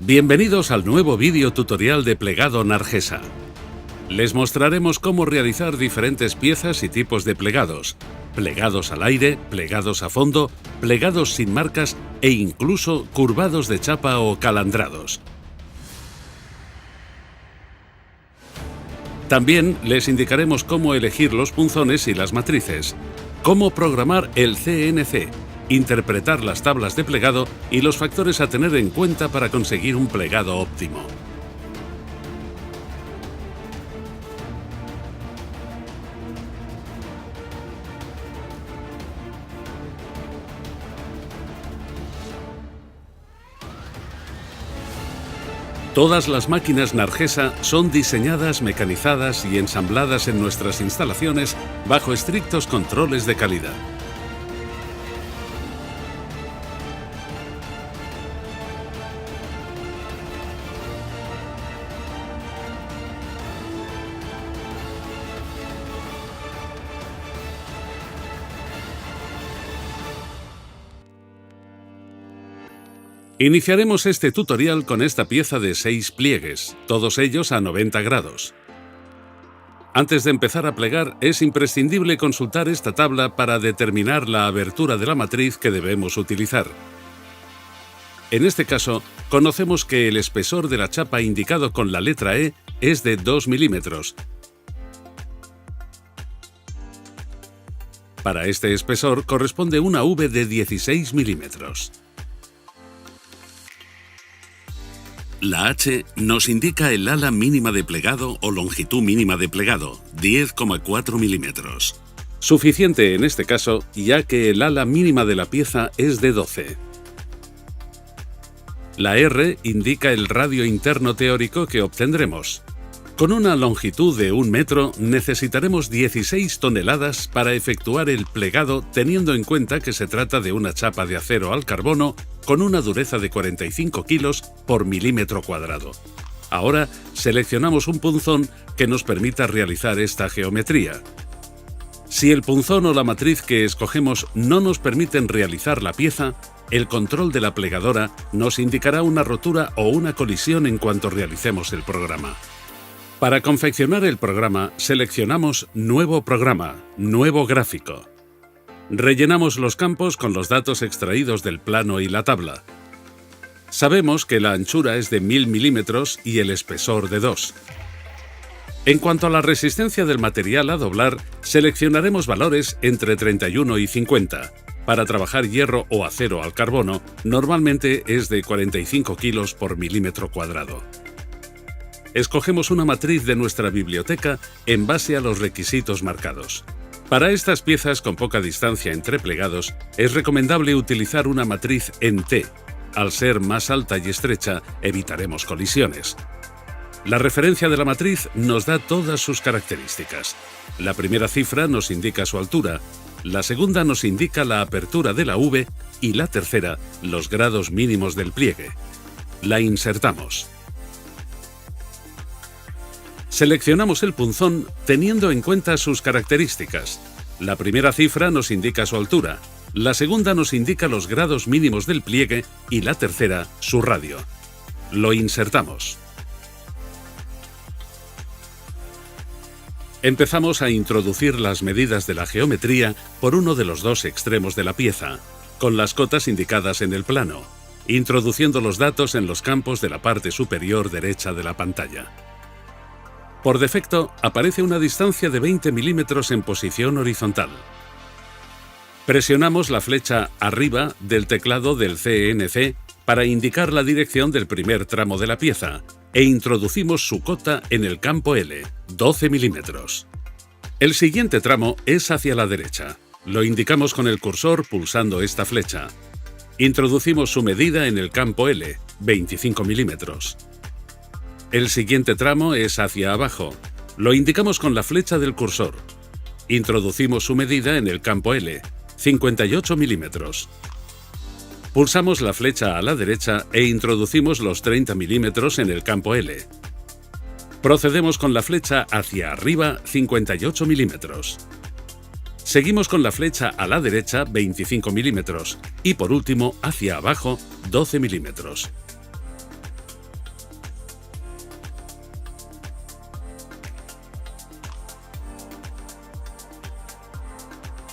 Bienvenidos al nuevo vídeo tutorial de plegado Nargesa. Les mostraremos cómo realizar diferentes piezas y tipos de plegados. Plegados al aire, plegados a fondo, plegados sin marcas e incluso curvados de chapa o calandrados. También les indicaremos cómo elegir los punzones y las matrices, cómo programar el CNC, interpretar las tablas de plegado y los factores a tener en cuenta para conseguir un plegado óptimo. Todas las máquinas Nargesa son diseñadas, mecanizadas y ensambladas en nuestras instalaciones bajo estrictos controles de calidad. Iniciaremos este tutorial con esta pieza de 6 pliegues, todos ellos a 90 grados. Antes de empezar a plegar, es imprescindible consultar esta tabla para determinar la abertura de la matriz que debemos utilizar. En este caso, conocemos que el espesor de la chapa indicado con la letra E es de 2 milímetros. Para este espesor corresponde una V de 16 milímetros. La H nos indica el ala mínima de plegado o longitud mínima de plegado, 10,4 milímetros. Suficiente en este caso, ya que el ala mínima de la pieza es de 12. La R indica el radio interno teórico que obtendremos. Con una longitud de 1 metro necesitaremos 16 toneladas para efectuar el plegado, teniendo en cuenta que se trata de una chapa de acero al carbono con una dureza de 45 kilos por milímetro cuadrado. Ahora seleccionamos un punzón que nos permita realizar esta geometría. Si el punzón o la matriz que escogemos no nos permiten realizar la pieza, el control de la plegadora nos indicará una rotura o una colisión en cuanto realicemos el programa. Para confeccionar el programa, seleccionamos Nuevo programa, Nuevo gráfico. Rellenamos los campos con los datos extraídos del plano y la tabla. Sabemos que la anchura es de 1000 milímetros y el espesor de 2. En cuanto a la resistencia del material a doblar, seleccionaremos valores entre 31 y 50. Para trabajar hierro o acero al carbono, normalmente es de 45 kilos por milímetro cuadrado. Escogemos una matriz de nuestra biblioteca en base a los requisitos marcados. Para estas piezas con poca distancia entre plegados, es recomendable utilizar una matriz en T. Al ser más alta y estrecha, evitaremos colisiones. La referencia de la matriz nos da todas sus características. La primera cifra nos indica su altura, la segunda nos indica la apertura de la V y la tercera, los grados mínimos del pliegue. La insertamos. Seleccionamos el punzón teniendo en cuenta sus características. La primera cifra nos indica su altura, la segunda nos indica los grados mínimos del pliegue y la tercera su radio. Lo insertamos. Empezamos a introducir las medidas de la geometría por uno de los dos extremos de la pieza, con las cotas indicadas en el plano, introduciendo los datos en los campos de la parte superior derecha de la pantalla. Por defecto, aparece una distancia de 20 milímetros en posición horizontal. Presionamos la flecha arriba del teclado del CNC para indicar la dirección del primer tramo de la pieza e introducimos su cota en el campo L, 12 milímetros. El siguiente tramo es hacia la derecha. Lo indicamos con el cursor pulsando esta flecha. Introducimos su medida en el campo L, 25 milímetros. El siguiente tramo es hacia abajo. Lo indicamos con la flecha del cursor. Introducimos su medida en el campo L, 58 milímetros. Pulsamos la flecha a la derecha e introducimos los 30 milímetros en el campo L. Procedemos con la flecha hacia arriba, 58 milímetros. Seguimos con la flecha a la derecha, 25 milímetros. Y por último, hacia abajo, 12 milímetros.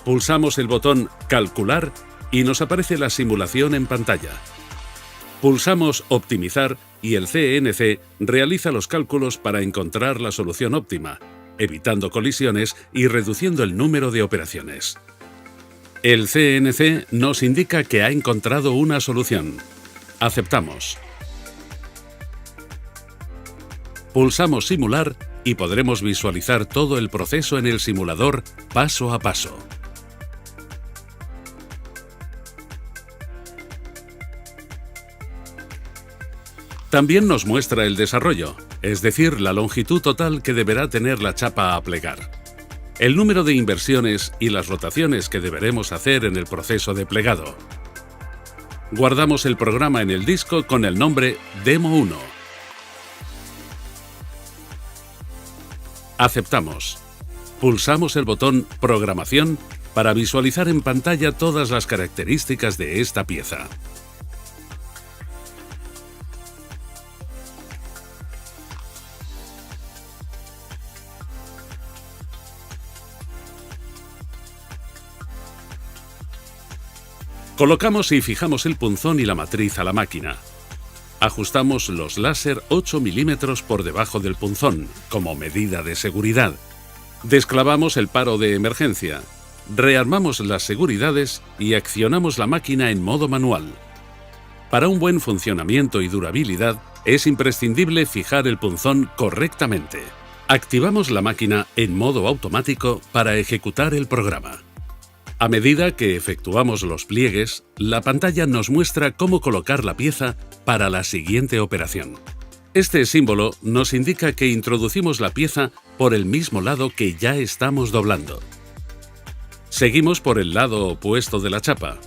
Pulsamos el botón Calcular y nos aparece la simulación en pantalla. Pulsamos Optimizar y el CNC realiza los cálculos para encontrar la solución óptima, evitando colisiones y reduciendo el número de operaciones. El CNC nos indica que ha encontrado una solución. Aceptamos. Pulsamos Simular y podremos visualizar todo el proceso en el simulador paso a paso. También nos muestra el desarrollo, es decir, la longitud total que deberá tener la chapa a plegar, el número de inversiones y las rotaciones que deberemos hacer en el proceso de plegado. Guardamos el programa en el disco con el nombre Demo 1. Aceptamos. Pulsamos el botón Programación para visualizar en pantalla todas las características de esta pieza. Colocamos y fijamos el punzón y la matriz a la máquina. Ajustamos los láser 8 milímetros por debajo del punzón, como medida de seguridad. Desclavamos el paro de emergencia. Rearmamos las seguridades y accionamos la máquina en modo manual. Para un buen funcionamiento y durabilidad, es imprescindible fijar el punzón correctamente. Activamos la máquina en modo automático para ejecutar el programa. A medida que efectuamos los pliegues, la pantalla nos muestra cómo colocar la pieza para la siguiente operación. Este símbolo nos indica que introducimos la pieza por el mismo lado que ya estamos doblando. Seguimos por el lado opuesto de la chapa.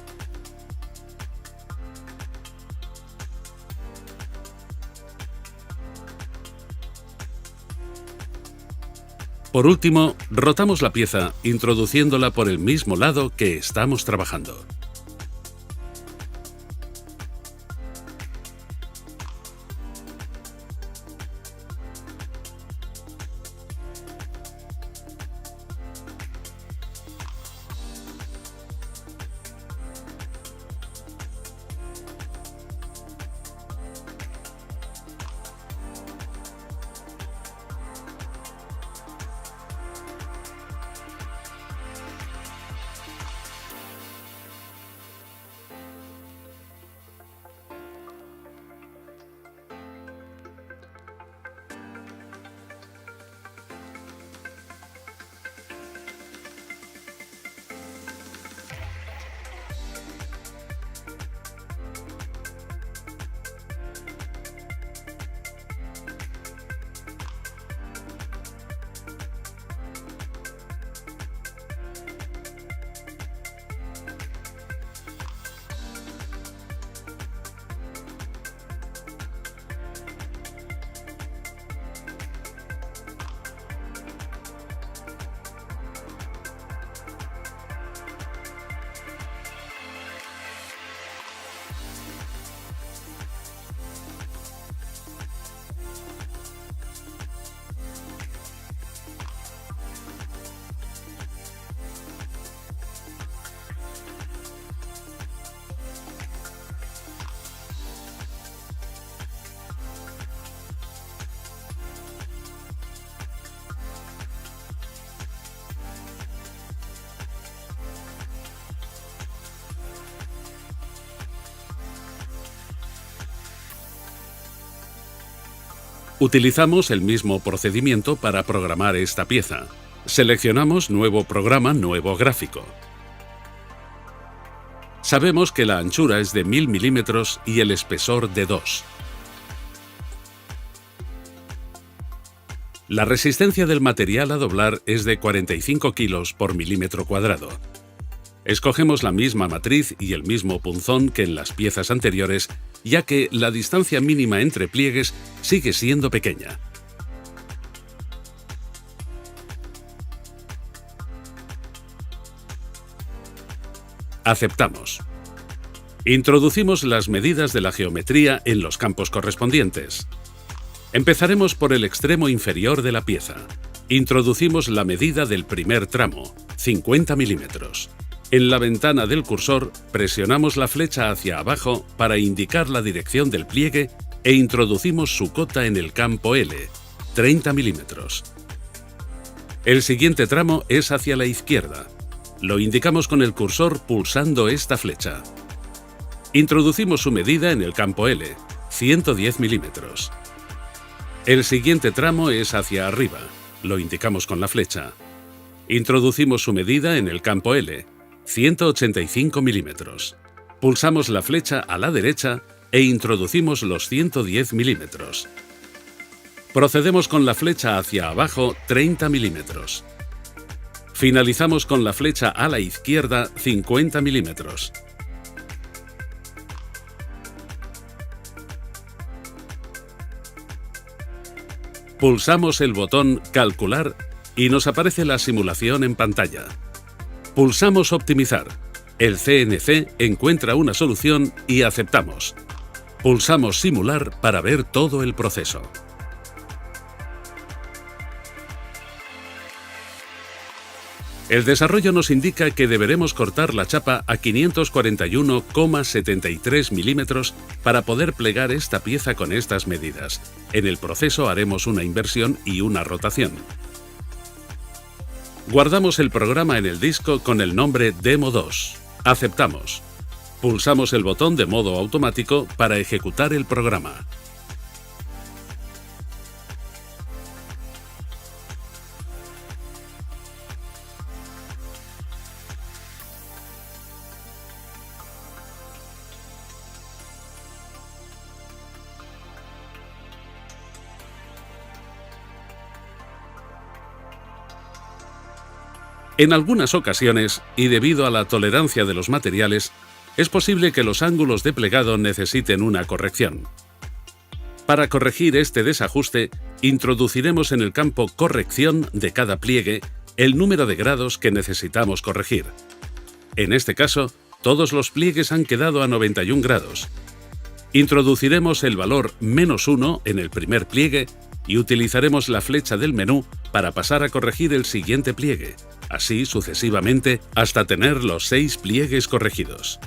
Por último, rotamos la pieza introduciéndola por el mismo lado que estamos trabajando. Utilizamos el mismo procedimiento para programar esta pieza. Seleccionamos Nuevo programa, nuevo gráfico. Sabemos que la anchura es de 1000 milímetros y el espesor de 2. La resistencia del material a doblar es de 45 kilos por milímetro cuadrado. Escogemos la misma matriz y el mismo punzón que en las piezas anteriores, ya que la distancia mínima entre pliegues sigue siendo pequeña. Aceptamos. Introducimos las medidas de la geometría en los campos correspondientes. Empezaremos por el extremo inferior de la pieza. Introducimos la medida del primer tramo, 50 milímetros. En la ventana del cursor presionamos la flecha hacia abajo para indicar la dirección del pliegue e introducimos su cota en el campo L, 30 milímetros. El siguiente tramo es hacia la izquierda. Lo indicamos con el cursor pulsando esta flecha. Introducimos su medida en el campo L, 110 milímetros. El siguiente tramo es hacia arriba. Lo indicamos con la flecha. Introducimos su medida en el campo L, 185 milímetros. Pulsamos la flecha a la derecha e introducimos los 110 milímetros. Procedemos con la flecha hacia abajo 30 milímetros. Finalizamos con la flecha a la izquierda 50 milímetros. Pulsamos el botón Calcular y nos aparece la simulación en pantalla. Pulsamos Optimizar. El CNC encuentra una solución y aceptamos. Pulsamos Simular para ver todo el proceso. El desarrollo nos indica que deberemos cortar la chapa a 541,73 milímetros para poder plegar esta pieza con estas medidas. En el proceso haremos una inversión y una rotación. Guardamos el programa en el disco con el nombre Demo 2. Aceptamos. Pulsamos el botón de modo automático para ejecutar el programa. En algunas ocasiones, y debido a la tolerancia de los materiales, es posible que los ángulos de plegado necesiten una corrección. Para corregir este desajuste, introduciremos en el campo Corrección de cada pliegue el número de grados que necesitamos corregir. En este caso, todos los pliegues han quedado a 91 grados. Introduciremos el valor -1 en el primer pliegue y utilizaremos la flecha del menú para pasar a corregir el siguiente pliegue, así sucesivamente hasta tener los 6 pliegues corregidos.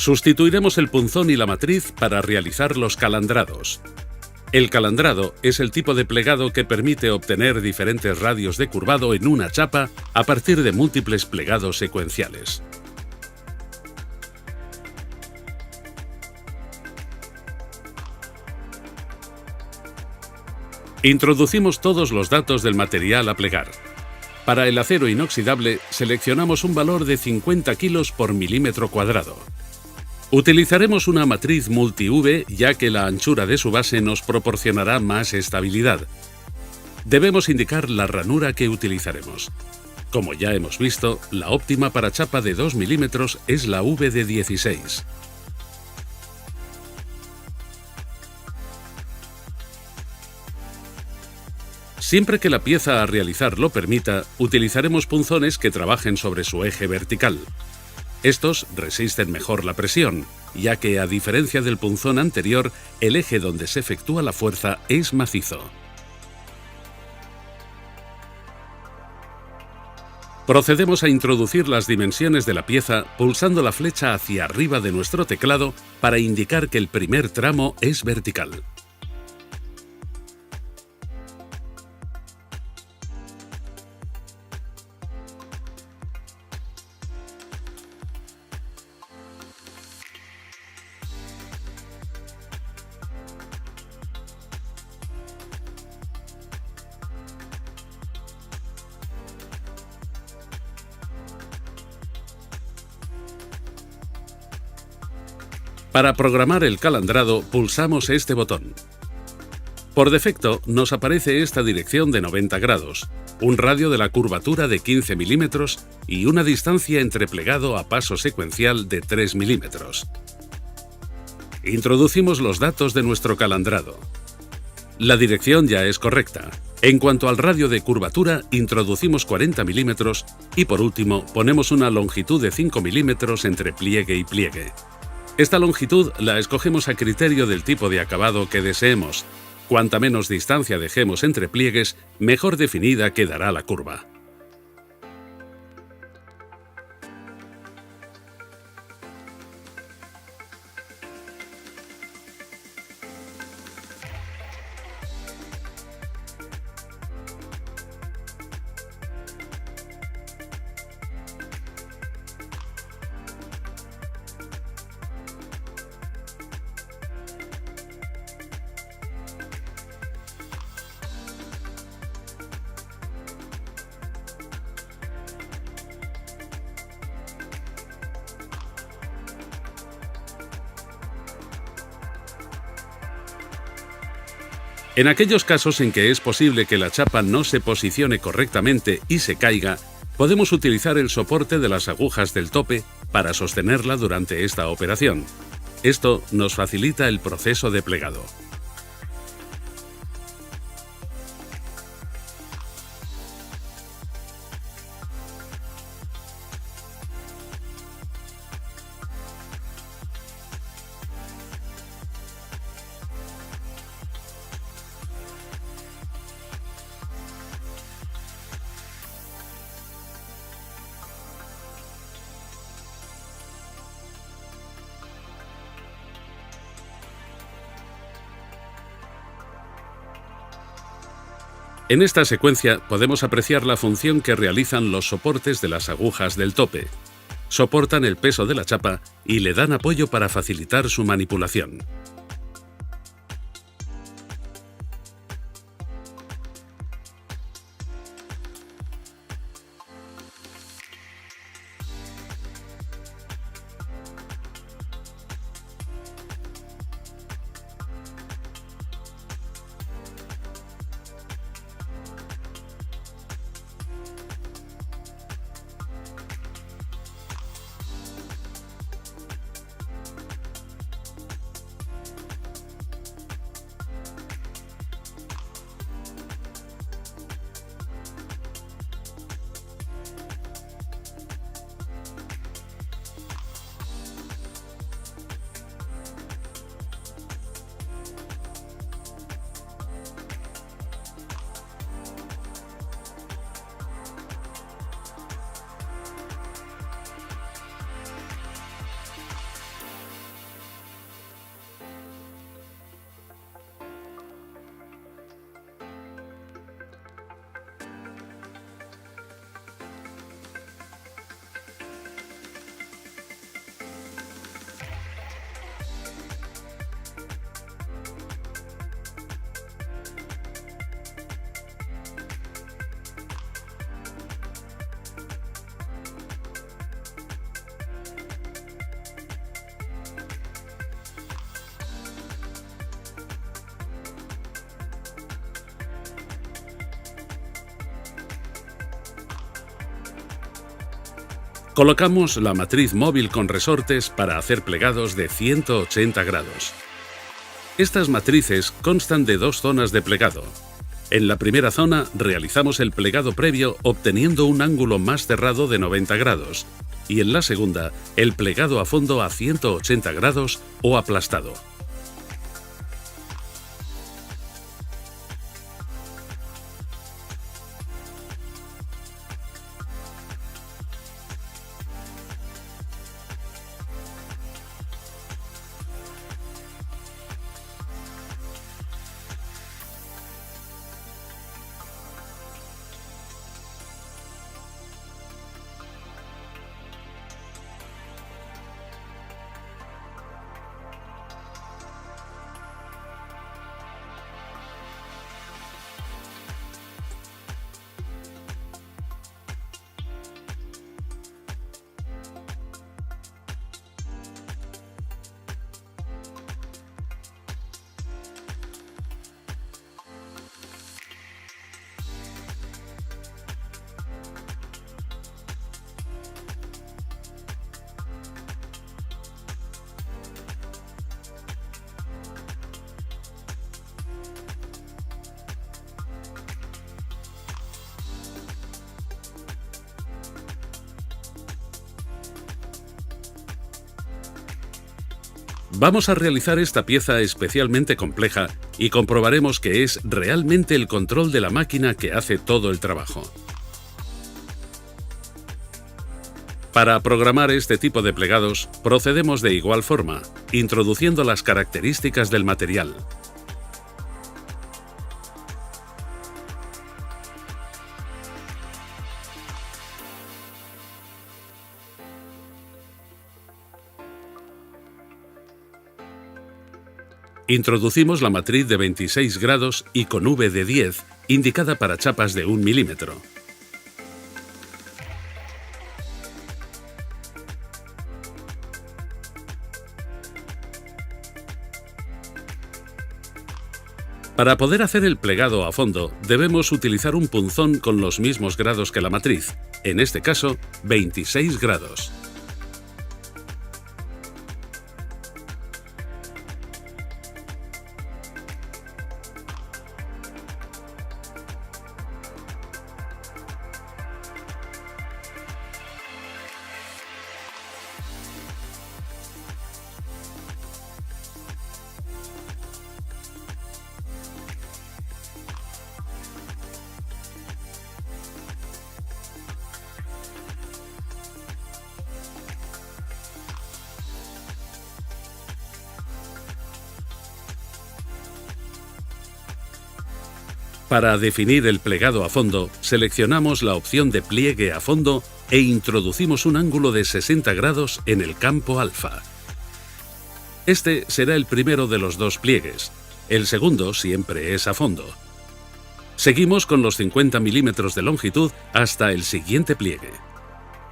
Sustituiremos el punzón y la matriz para realizar los calandrados. El calandrado es el tipo de plegado que permite obtener diferentes radios de curvado en una chapa a partir de múltiples plegados secuenciales. Introducimos todos los datos del material a plegar. Para el acero inoxidable, seleccionamos un valor de 50 kilos por milímetro cuadrado. Utilizaremos una matriz multi-V ya que la anchura de su base nos proporcionará más estabilidad. Debemos indicar la ranura que utilizaremos. Como ya hemos visto, la óptima para chapa de 2 milímetros es la V de 16. Siempre que la pieza a realizar lo permita, utilizaremos punzones que trabajen sobre su eje vertical. Estos resisten mejor la presión, ya que, a diferencia del punzón anterior, el eje donde se efectúa la fuerza es macizo. Procedemos a introducir las dimensiones de la pieza pulsando la flecha hacia arriba de nuestro teclado para indicar que el primer tramo es vertical. Para programar el calandrado pulsamos este botón. Por defecto nos aparece esta dirección de 90 grados, un radio de la curvatura de 15 milímetros y una distancia entre plegado a paso secuencial de 3 milímetros. Introducimos los datos de nuestro calandrado. La dirección ya es correcta. En cuanto al radio de curvatura, introducimos 40 milímetros y por último ponemos una longitud de 5 milímetros entre pliegue y pliegue. Esta longitud la escogemos a criterio del tipo de acabado que deseemos. Cuanta menos distancia dejemos entre pliegues, mejor definida quedará la curva. En aquellos casos en que es posible que la chapa no se posicione correctamente y se caiga, podemos utilizar el soporte de las agujas del tope para sostenerla durante esta operación. Esto nos facilita el proceso de plegado. En esta secuencia podemos apreciar la función que realizan los soportes de las agujas del tope. Soportan el peso de la chapa y le dan apoyo para facilitar su manipulación. Colocamos la matriz móvil con resortes para hacer plegados de 180 grados. Estas matrices constan de dos zonas de plegado. En la primera zona realizamos el plegado previo obteniendo un ángulo más cerrado de 90 grados y en la segunda el plegado a fondo a 180 grados o aplastado. Vamos a realizar esta pieza especialmente compleja y comprobaremos que es realmente el control de la máquina que hace todo el trabajo. Para programar este tipo de plegados, procedemos de igual forma, introduciendo las características del material. Introducimos la matriz de 26 grados y con V de 10, indicada para chapas de 1 milímetro. Para poder hacer el plegado a fondo, debemos utilizar un punzón con los mismos grados que la matriz, en este caso, 26 grados. Para definir el plegado a fondo, seleccionamos la opción de pliegue a fondo e introducimos un ángulo de 60 grados en el campo alfa. Este será el primero de los dos pliegues. El segundo siempre es a fondo. Seguimos con los 50 milímetros de longitud hasta el siguiente pliegue.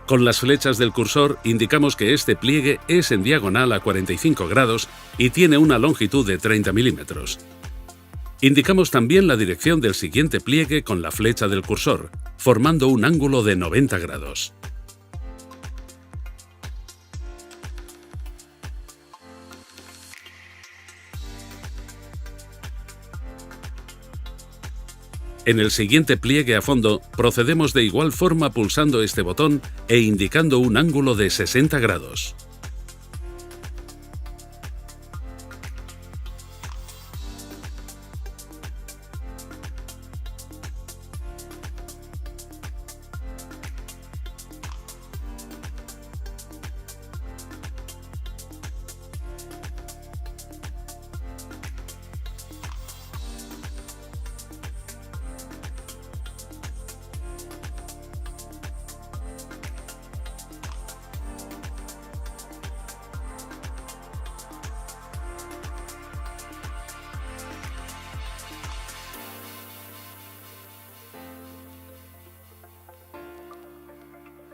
Con las flechas del cursor indicamos que este pliegue es en diagonal a 45 grados y tiene una longitud de 30 milímetros. Indicamos también la dirección del siguiente pliegue con la flecha del cursor, formando un ángulo de 90 grados. En el siguiente pliegue a fondo, procedemos de igual forma pulsando este botón e indicando un ángulo de 60 grados.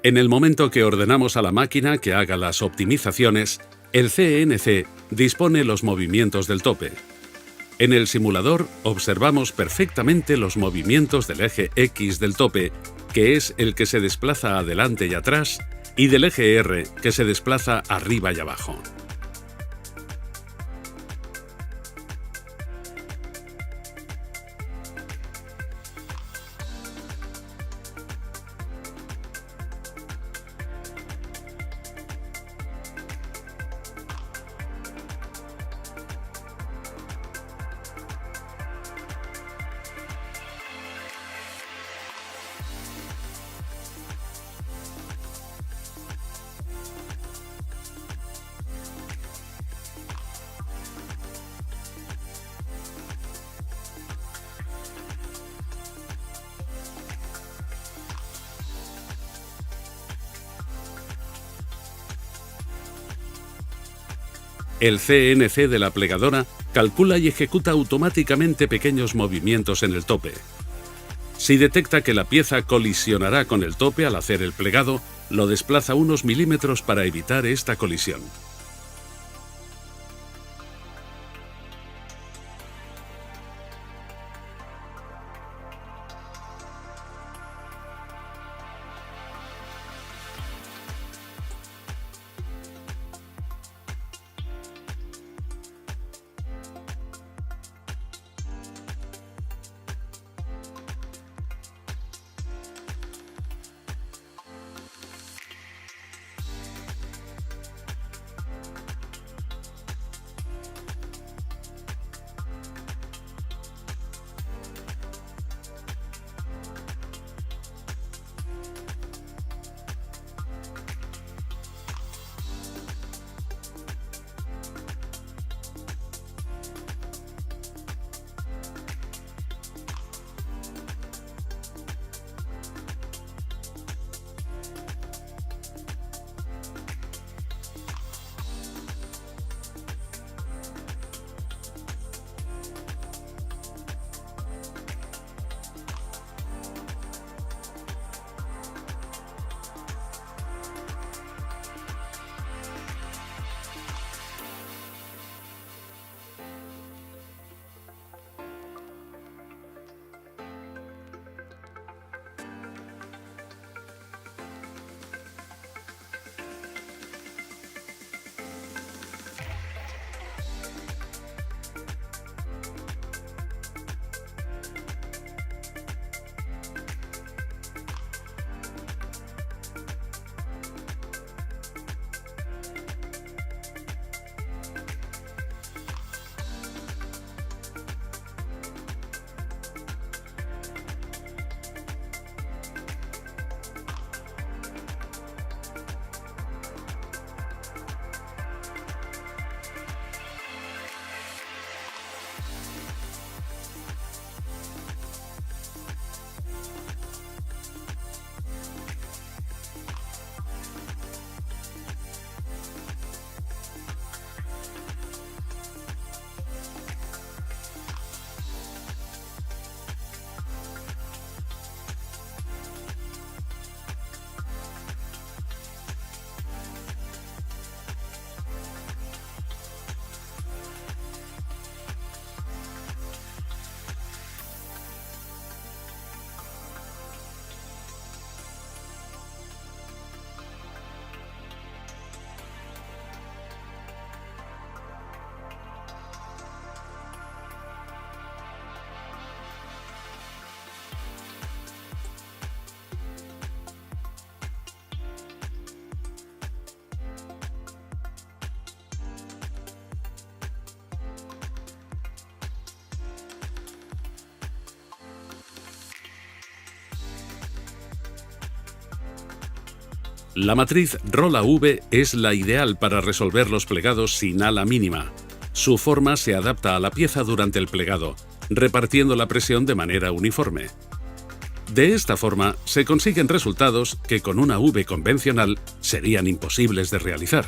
En el momento que ordenamos a la máquina que haga las optimizaciones, el CNC dispone los movimientos del tope. En el simulador observamos perfectamente los movimientos del eje X del tope, que es el que se desplaza adelante y atrás, y del eje R, que se desplaza arriba y abajo. El CNC de la plegadora calcula y ejecuta automáticamente pequeños movimientos en el tope. Si detecta que la pieza colisionará con el tope al hacer el plegado, lo desplaza unos milímetros para evitar esta colisión. La matriz Rola V es la ideal para resolver los plegados sin ala mínima. Su forma se adapta a la pieza durante el plegado, repartiendo la presión de manera uniforme. De esta forma, se consiguen resultados que con una V convencional serían imposibles de realizar.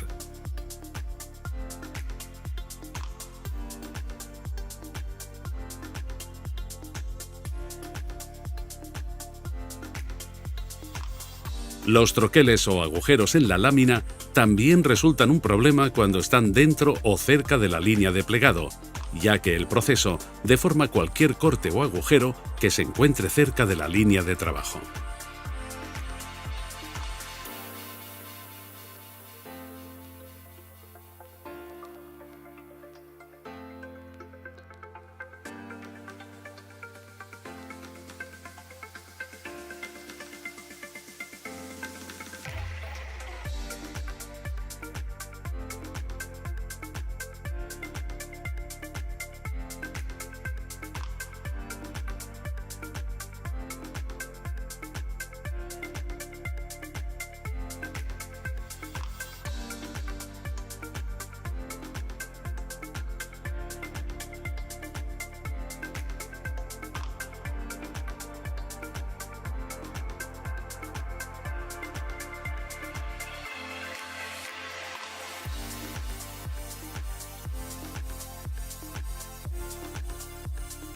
Los troqueles o agujeros en la lámina también resultan un problema cuando están dentro o cerca de la línea de plegado, ya que el proceso deforma cualquier corte o agujero que se encuentre cerca de la línea de trabajo.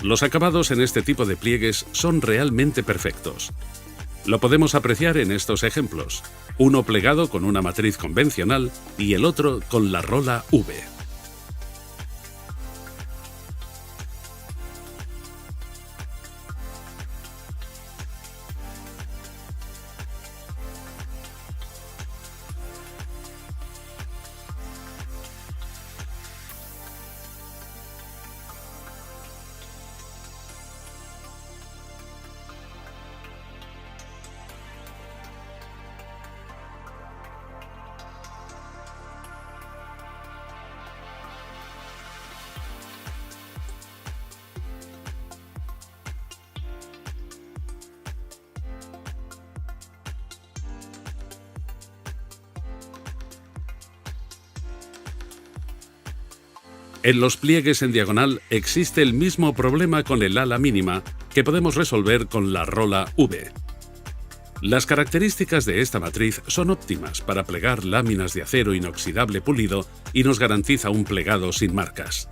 Los acabados en este tipo de pliegues son realmente perfectos. Lo podemos apreciar en estos ejemplos, uno plegado con una matriz convencional y el otro con la rola V. En los pliegues en diagonal existe el mismo problema con el ala mínima que podemos resolver con la rola V. Las características de esta matriz son óptimas para plegar láminas de acero inoxidable pulido y nos garantiza un plegado sin marcas.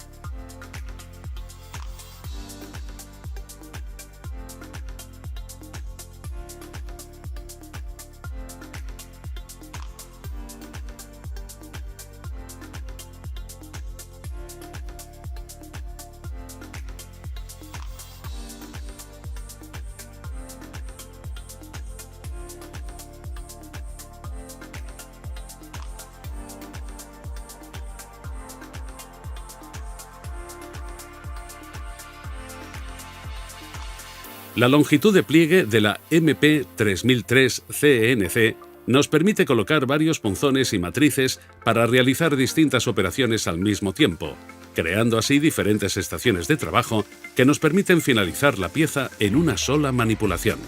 La longitud de pliegue de la MP3003 CNC nos permite colocar varios punzones y matrices para realizar distintas operaciones al mismo tiempo, creando así diferentes estaciones de trabajo que nos permiten finalizar la pieza en una sola manipulación.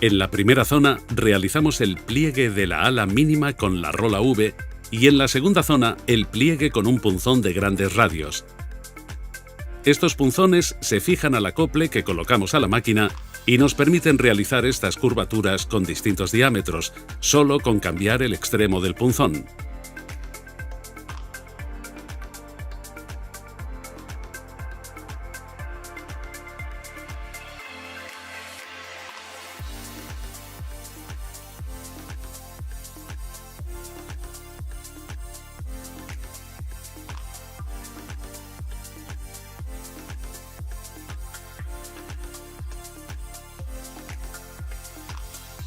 En la primera zona realizamos el pliegue de la ala mínima con la rola V y en la segunda zona el pliegue con un punzón de grandes radios. Estos punzones se fijan al acople que colocamos a la máquina y nos permiten realizar estas curvaturas con distintos diámetros, solo con cambiar el extremo del punzón.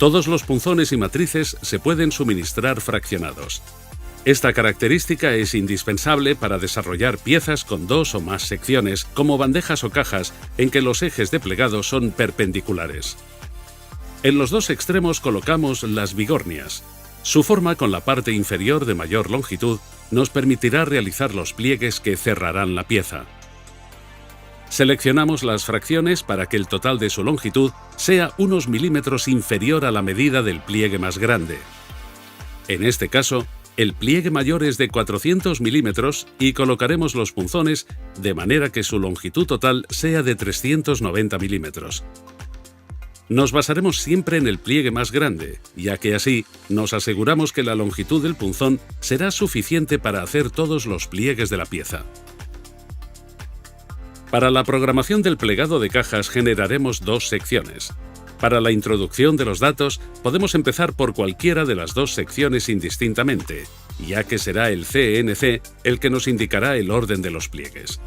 Todos los punzones y matrices se pueden suministrar fraccionados. Esta característica es indispensable para desarrollar piezas con dos o más secciones, como bandejas o cajas, en que los ejes de plegado son perpendiculares. En los dos extremos colocamos las bigornias. Su forma con la parte inferior de mayor longitud nos permitirá realizar los pliegues que cerrarán la pieza. Seleccionamos las fracciones para que el total de su longitud sea unos milímetros inferior a la medida del pliegue más grande. En este caso, el pliegue mayor es de 400 milímetros y colocaremos los punzones de manera que su longitud total sea de 390 milímetros. Nos basaremos siempre en el pliegue más grande, ya que así nos aseguramos que la longitud del punzón será suficiente para hacer todos los pliegues de la pieza. Para la programación del plegado de cajas generaremos dos secciones. Para la introducción de los datos, podemos empezar por cualquiera de las dos secciones indistintamente, ya que será el CNC el que nos indicará el orden de los pliegues.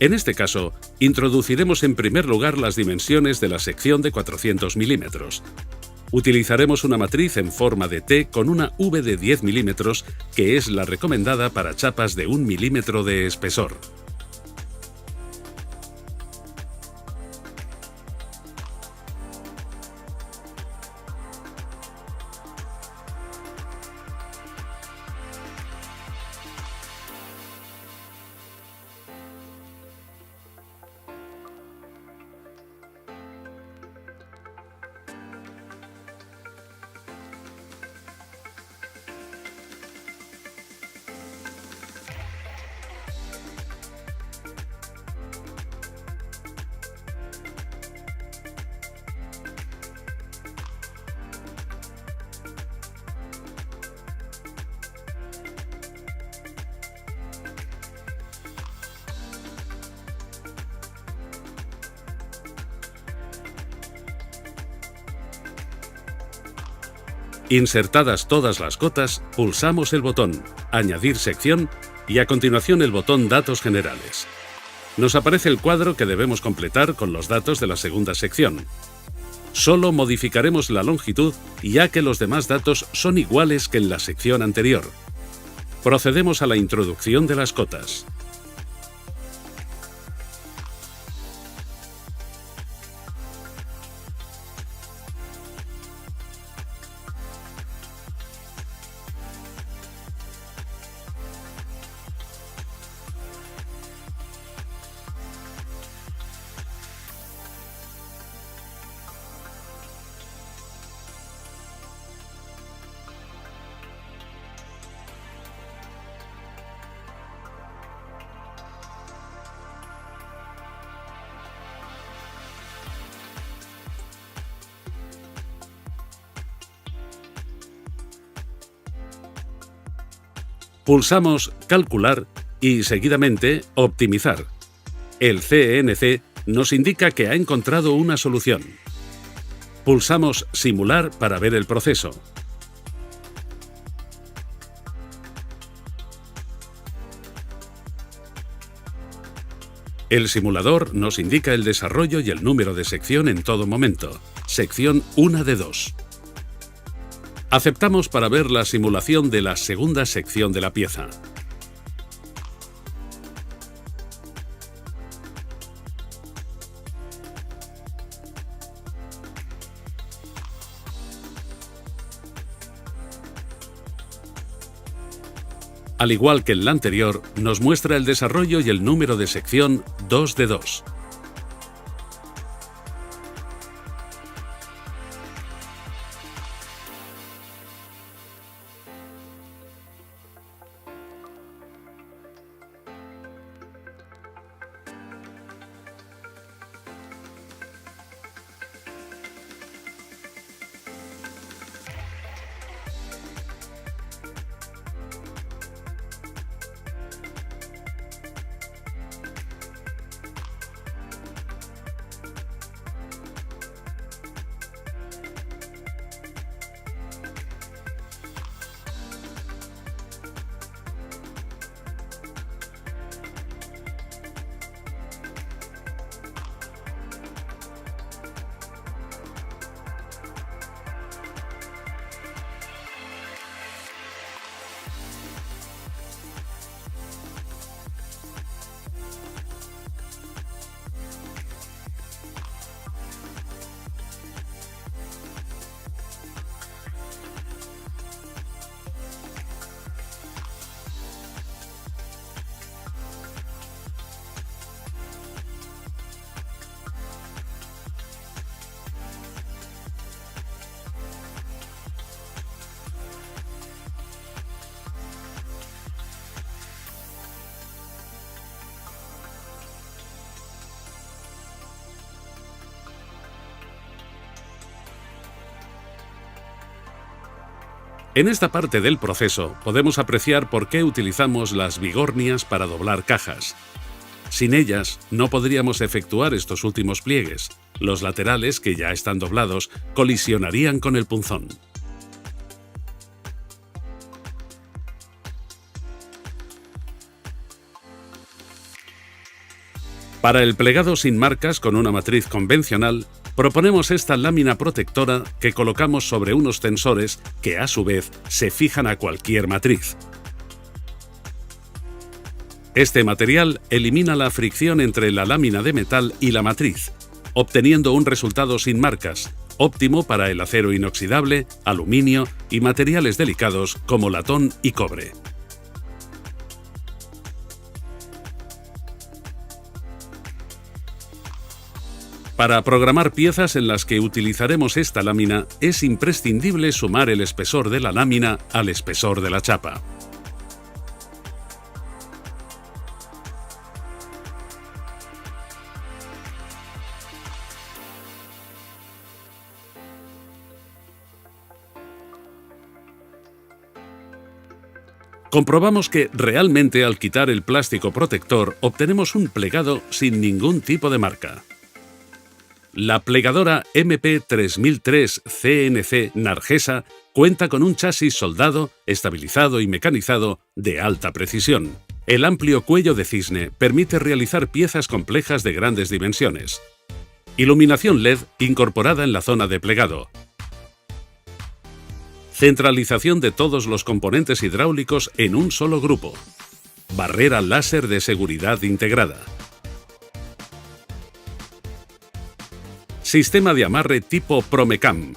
En este caso, introduciremos en primer lugar las dimensiones de la sección de 400 milímetros. Utilizaremos una matriz en forma de T con una V de 10 milímetros, que es la recomendada para chapas de 1 milímetro de espesor. Insertadas todas las cotas, pulsamos el botón Añadir sección y a continuación el botón Datos generales. Nos aparece el cuadro que debemos completar con los datos de la segunda sección. Solo modificaremos la longitud, ya que los demás datos son iguales que en la sección anterior. Procedemos a la introducción de las cotas. Pulsamos Calcular y, seguidamente, Optimizar. El CNC nos indica que ha encontrado una solución. Pulsamos Simular para ver el proceso. El simulador nos indica el desarrollo y el número de sección en todo momento. Sección 1 de 2. Aceptamos para ver la simulación de la segunda sección de la pieza. Al igual que en la anterior, nos muestra el desarrollo y el número de sección 2 de 2. En esta parte del proceso podemos apreciar por qué utilizamos las bigornias para doblar cajas. Sin ellas no podríamos efectuar estos últimos pliegues. Los laterales, que ya están doblados, colisionarían con el punzón. Para el plegado sin marcas con una matriz convencional, proponemos esta lámina protectora que colocamos sobre unos tensores que a su vez se fijan a cualquier matriz. Este material elimina la fricción entre la lámina de metal y la matriz, obteniendo un resultado sin marcas, óptimo para el acero inoxidable, aluminio y materiales delicados como latón y cobre. Para programar piezas en las que utilizaremos esta lámina, es imprescindible sumar el espesor de la lámina al espesor de la chapa. Comprobamos que realmente al quitar el plástico protector obtenemos un plegado sin ningún tipo de marca. La plegadora MP3003 CNC Nargesa cuenta con un chasis soldado, estabilizado y mecanizado de alta precisión. El amplio cuello de cisne permite realizar piezas complejas de grandes dimensiones. Iluminación LED incorporada en la zona de plegado. Centralización de todos los componentes hidráulicos en un solo grupo. Barrera láser de seguridad integrada. Sistema de amarre tipo Promecam.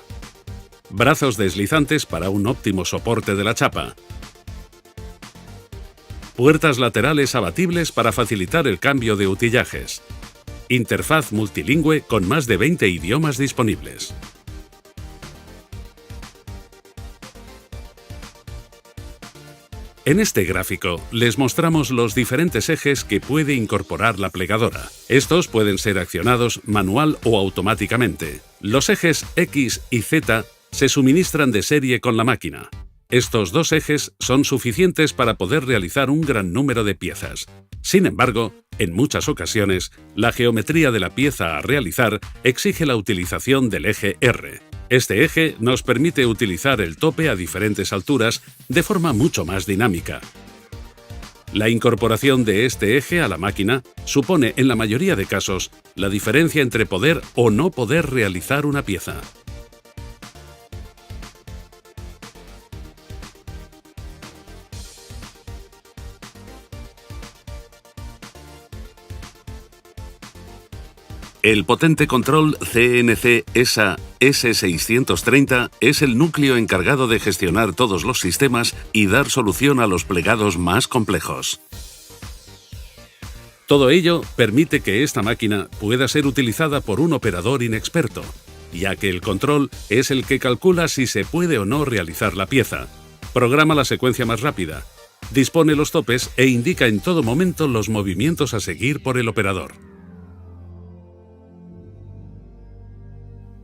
Brazos deslizantes para un óptimo soporte de la chapa. Puertas laterales abatibles para facilitar el cambio de utillajes. Interfaz multilingüe con más de 20 idiomas disponibles. En este gráfico les mostramos los diferentes ejes que puede incorporar la plegadora. Estos pueden ser accionados manual o automáticamente. Los ejes X y Z se suministran de serie con la máquina. Estos dos ejes son suficientes para poder realizar un gran número de piezas. Sin embargo, en muchas ocasiones, la geometría de la pieza a realizar exige la utilización del eje R. Este eje nos permite utilizar el tope a diferentes alturas de forma mucho más dinámica. La incorporación de este eje a la máquina supone, en la mayoría de casos, la diferencia entre poder o no poder realizar una pieza. El potente control CNC ESA S630 es el núcleo encargado de gestionar todos los sistemas y dar solución a los plegados más complejos. Todo ello permite que esta máquina pueda ser utilizada por un operador inexperto, ya que el control es el que calcula si se puede o no realizar la pieza, programa la secuencia más rápida, dispone los topes e indica en todo momento los movimientos a seguir por el operador.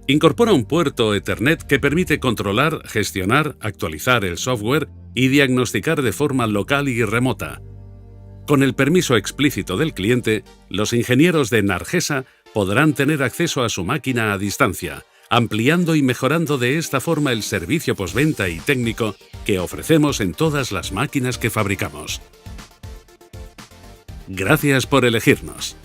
Incorpora un puerto Ethernet que permite controlar, gestionar, actualizar el software y diagnosticar de forma local y remota. Con el permiso explícito del cliente, los ingenieros de Nargesa podrán tener acceso a su máquina a distancia, ampliando y mejorando de esta forma el servicio postventa y técnico que ofrecemos en todas las máquinas que fabricamos. Gracias por elegirnos.